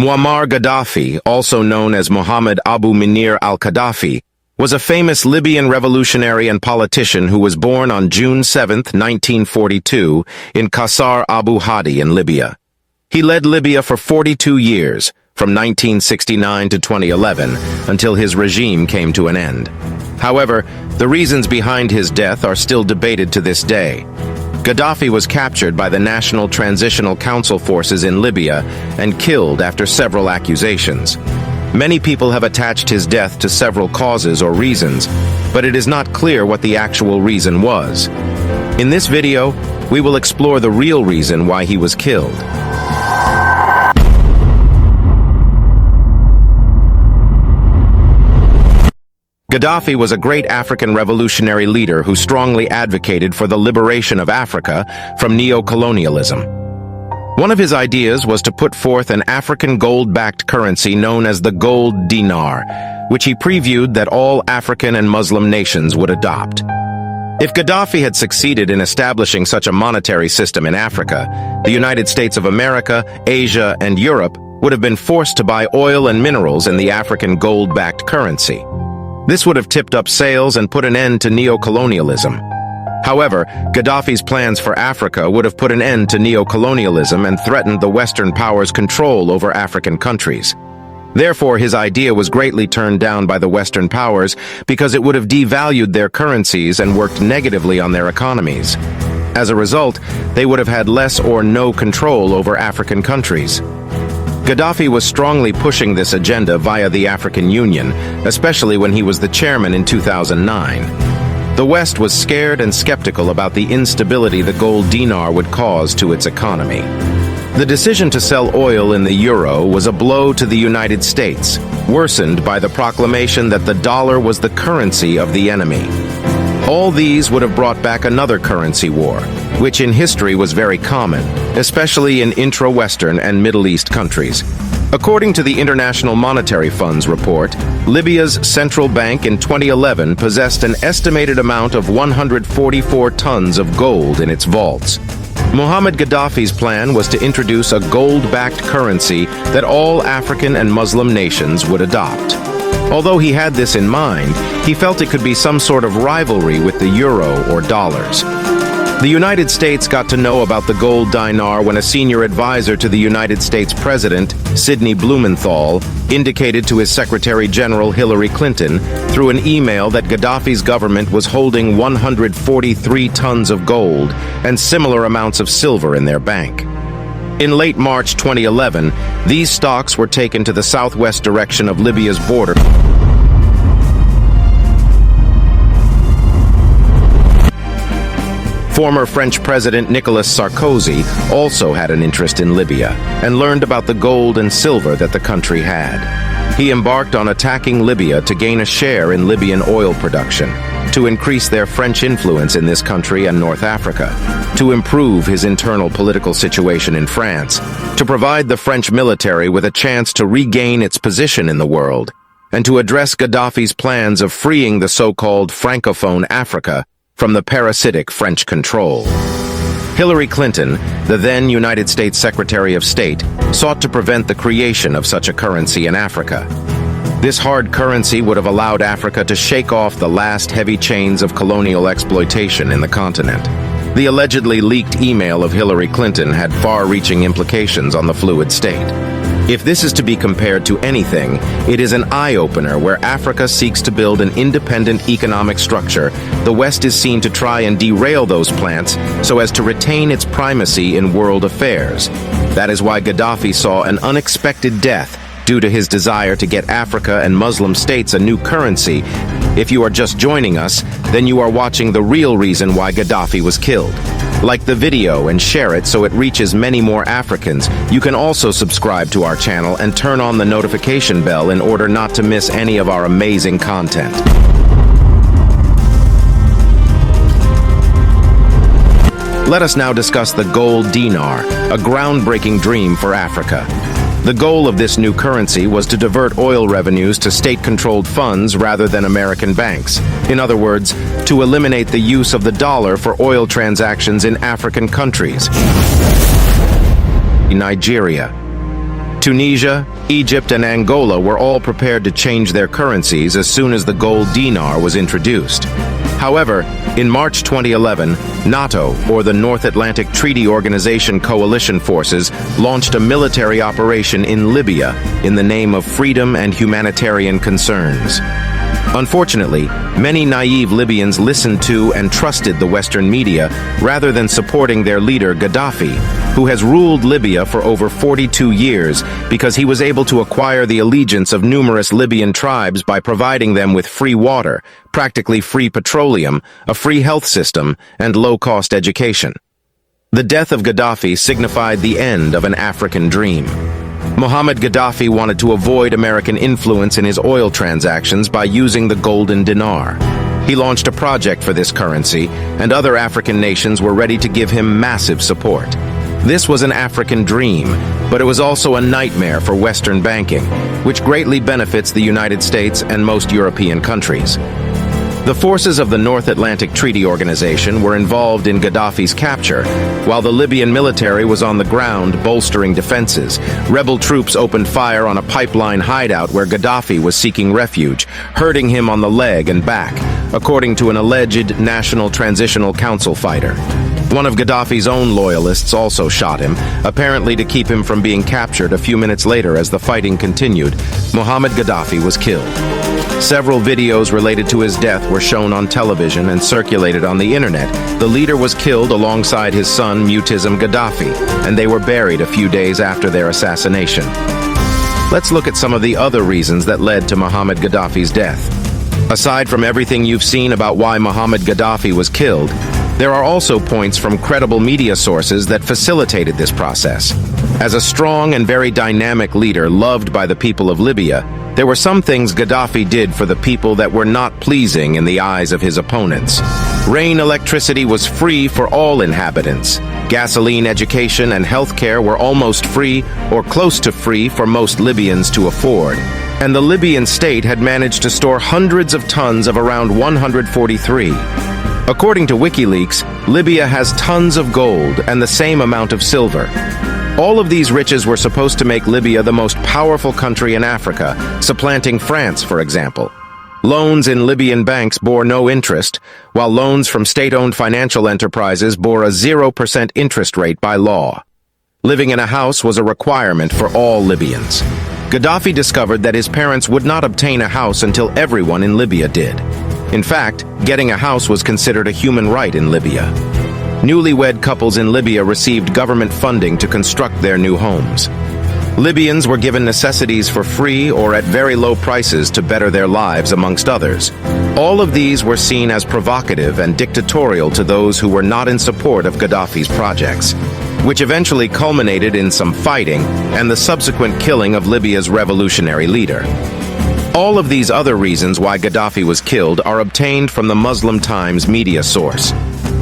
Muammar Gaddafi, also known as Mohammed Abu Munir al-Gaddafi, was a famous Libyan revolutionary and politician who was born on June 7, 1942, in Qasr Abu Hadi in Libya. He led Libya for 42 years, from 1969 to 2011, until his regime came to an end. However, the reasons behind his death are still debated to this day. Gaddafi was captured by the National Transitional Council forces in Libya and killed after several accusations. Many people have attached his death to several causes or reasons, but it is not clear what the actual reason was. In this video, we will explore the real reason why he was killed. Gaddafi was a great African revolutionary leader who strongly advocated for the liberation of Africa from neo-colonialism. One of his ideas was to put forth an African gold-backed currency known as the gold dinar, which he previewed that all African and Muslim nations would adopt. If Gaddafi had succeeded in establishing such a monetary system in Africa, the United States of America, Asia, and Europe would have been forced to buy oil and minerals in the African gold-backed currency. This would have tipped up sales and put an end to neo-colonialism. However, Gaddafi's plans for Africa would have put an end to neo-colonialism and threatened the Western powers' control over African countries. Therefore, his idea was greatly turned down by the Western powers because it would have devalued their currencies and worked negatively on their economies. As a result, they would have had less or no control over African countries. Gaddafi was strongly pushing this agenda via the African Union, especially when he was the chairman in 2009. The West was scared and skeptical about the instability the gold dinar would cause to its economy. The decision to sell oil in the euro was a blow to the United States, worsened by the proclamation that the dollar was the currency of the enemy. All these would have brought back another currency war, which in history was very common, especially in intra-Western and Middle East countries. According to the International Monetary Fund's report, Libya's central bank in 2011 possessed an estimated amount of 144 tons of gold in its vaults. Muammar Gaddafi's plan was to introduce a gold-backed currency that all African and Muslim nations would adopt. Although he had this in mind, he felt it could be some sort of rivalry with the euro or dollars. The United States got to know about the gold dinar when a senior advisor to the United States President, Sidney Blumenthal, indicated to his Secretary General Hillary Clinton through an email that Gaddafi's government was holding 143 tons of gold and similar amounts of silver in their bank. In late March 2011, these stocks were taken to the southwest direction of Libya's border. Former French President Nicolas Sarkozy also had an interest in Libya and learned about the gold and silver that the country had. He embarked on attacking Libya to gain a share in Libyan oil production, to increase their French influence in this country and North Africa, to improve his internal political situation in France, to provide the French military with a chance to regain its position in the world, and to address Gaddafi's plans of freeing the so-called Francophone Africa from the parasitic French control. Hillary Clinton, the then United States Secretary of State, sought to prevent the creation of such a currency in Africa. This hard currency would have allowed Africa to shake off the last heavy chains of colonial exploitation in the continent. The allegedly leaked email of Hillary Clinton had far-reaching implications on the fluid state. If this is to be compared to anything, it is an eye-opener where Africa seeks to build an independent economic structure. The West is seen to try and derail those plans so as to retain its primacy in world affairs. That is why Gaddafi saw an unexpected death due to his desire to get Africa and Muslim states a new currency. If you are just joining us, then you are watching the real reason why Gaddafi was killed. Like the video and share it so it reaches many more Africans. You can also subscribe to our channel and turn on the notification bell in order not to miss any of our amazing content. Let us now discuss the gold dinar, a groundbreaking dream for Africa. The goal of this new currency was to divert oil revenues to state-controlled funds rather than American banks. In other words, to eliminate the use of the dollar for oil transactions in African countries. Nigeria. Tunisia, Egypt, and Angola were all prepared to change their currencies as soon as the gold dinar was introduced. However, in March 2011, NATO, or the North Atlantic Treaty Organization coalition forces, launched a military operation in Libya in the name of freedom and humanitarian concerns. Unfortunately, many naive Libyans listened to and trusted the Western media rather than supporting their leader Gaddafi, who has ruled Libya for over 42 years because he was able to acquire the allegiance of numerous Libyan tribes by providing them with free water, practically free petroleum, a free health system, and low-cost education. The death of Gaddafi signified the end of an African dream. Muammar Gaddafi wanted to avoid American influence in his oil transactions by using the golden dinar. He launched a project for this currency, and other African nations were ready to give him massive support. This was an African dream, but it was also a nightmare for Western banking, which greatly benefits the United States and most European countries. The forces of the North Atlantic Treaty Organization were involved in Gaddafi's capture, while the Libyan military was on the ground bolstering defenses. Rebel troops opened fire on a pipeline hideout where Gaddafi was seeking refuge, hurting him on the leg and back, according to an alleged National Transitional Council fighter. One of Gaddafi's own loyalists also shot him, apparently to keep him from being captured. A few minutes later, as the fighting continued, Muammar Gaddafi was killed. Several videos related to his death were shown on television and circulated on the internet. The leader was killed alongside his son, Muammar Gaddafi, and they were buried a few days after their assassination. Let's look at some of the other reasons that led to Muammar Gaddafi's death. Aside from everything you've seen about why Muammar Gaddafi was killed, there are also points from credible media sources that facilitated this process. As a strong and very dynamic leader loved by the people of Libya, there were some things Gaddafi did for the people that were not pleasing in the eyes of his opponents. Rain electricity was free for all inhabitants. Gasoline, education, and healthcare were almost free or close to free for most Libyans to afford. And the Libyan state had managed to store hundreds of tons of around 143. According to WikiLeaks, Libya has tons of gold and the same amount of silver. All of these riches were supposed to make Libya the most powerful country in Africa, supplanting France, for example. Loans in Libyan banks bore no interest, while loans from state-owned financial enterprises bore a 0% interest rate by law. Living in a house was a requirement for all Libyans. Gaddafi discovered that his parents would not obtain a house until everyone in Libya did. In fact, getting a house was considered a human right in Libya. Newlywed couples in Libya received government funding to construct their new homes. Libyans were given necessities for free or at very low prices to better their lives, amongst others. All of these were seen as provocative and dictatorial to those who were not in support of Gaddafi's projects, which eventually culminated in some fighting and the subsequent killing of Libya's revolutionary leader. All of these other reasons why Gaddafi was killed are obtained from the Muslim Times media source.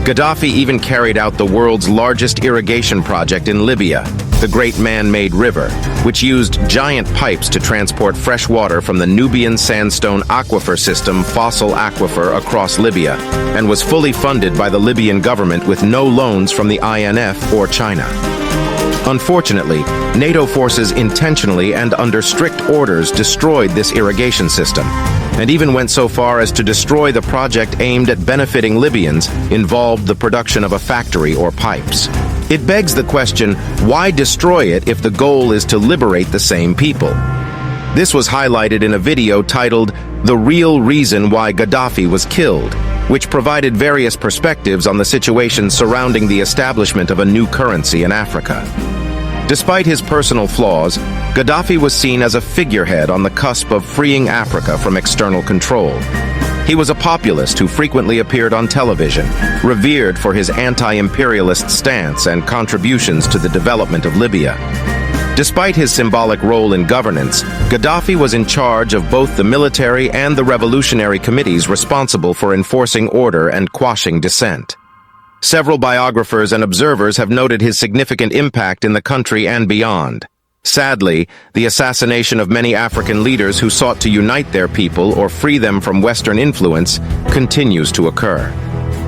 Gaddafi even carried out the world's largest irrigation project in Libya, the Great Man-Made River, which used giant pipes to transport fresh water from the Nubian sandstone aquifer system, Fossil Aquifer, across Libya, and was fully funded by the Libyan government with no loans from the IMF or China. Unfortunately, NATO forces intentionally and under strict orders destroyed this irrigation system, and even went so far as to destroy the project aimed at benefiting Libyans involved the production of a factory or pipes. It begs the question, why destroy it if the goal is to liberate the same people? This was highlighted in a video titled "The Real Reason Why Gaddafi Was Killed," which provided various perspectives on the situation surrounding the establishment of a new currency in Africa. Despite his personal flaws, Gaddafi was seen as a figurehead on the cusp of freeing Africa from external control. He was a populist who frequently appeared on television, revered for his anti-imperialist stance and contributions to the development of Libya. Despite his symbolic role in governance, Gaddafi was in charge of both the military and the revolutionary committees responsible for enforcing order and quashing dissent. Several biographers and observers have noted his significant impact in the country and beyond. Sadly, the assassination of many African leaders who sought to unite their people or free them from Western influence continues to occur.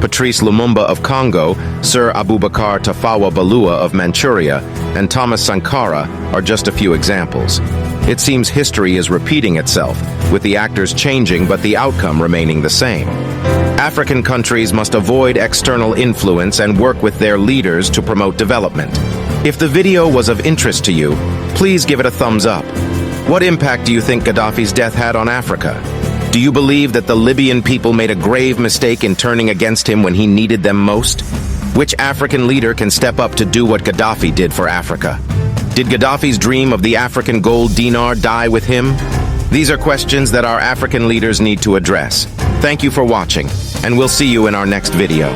Patrice Lumumba of Congo, Sir Abubakar Tafawa Balewa of Manchuria, and Thomas Sankara are just a few examples. It seems history is repeating itself, with the actors changing but the outcome remaining the same. African countries must avoid external influence and work with their leaders to promote development. If the video was of interest to you, please give it a thumbs up. What impact do you think Gaddafi's death had on Africa? Do you believe that the Libyan people made a grave mistake in turning against him when he needed them most? Which African leader can step up to do what Gaddafi did for Africa? Did Gaddafi's dream of the African gold dinar die with him? These are questions that our African leaders need to address. Thank you for watching, and we'll see you in our next video.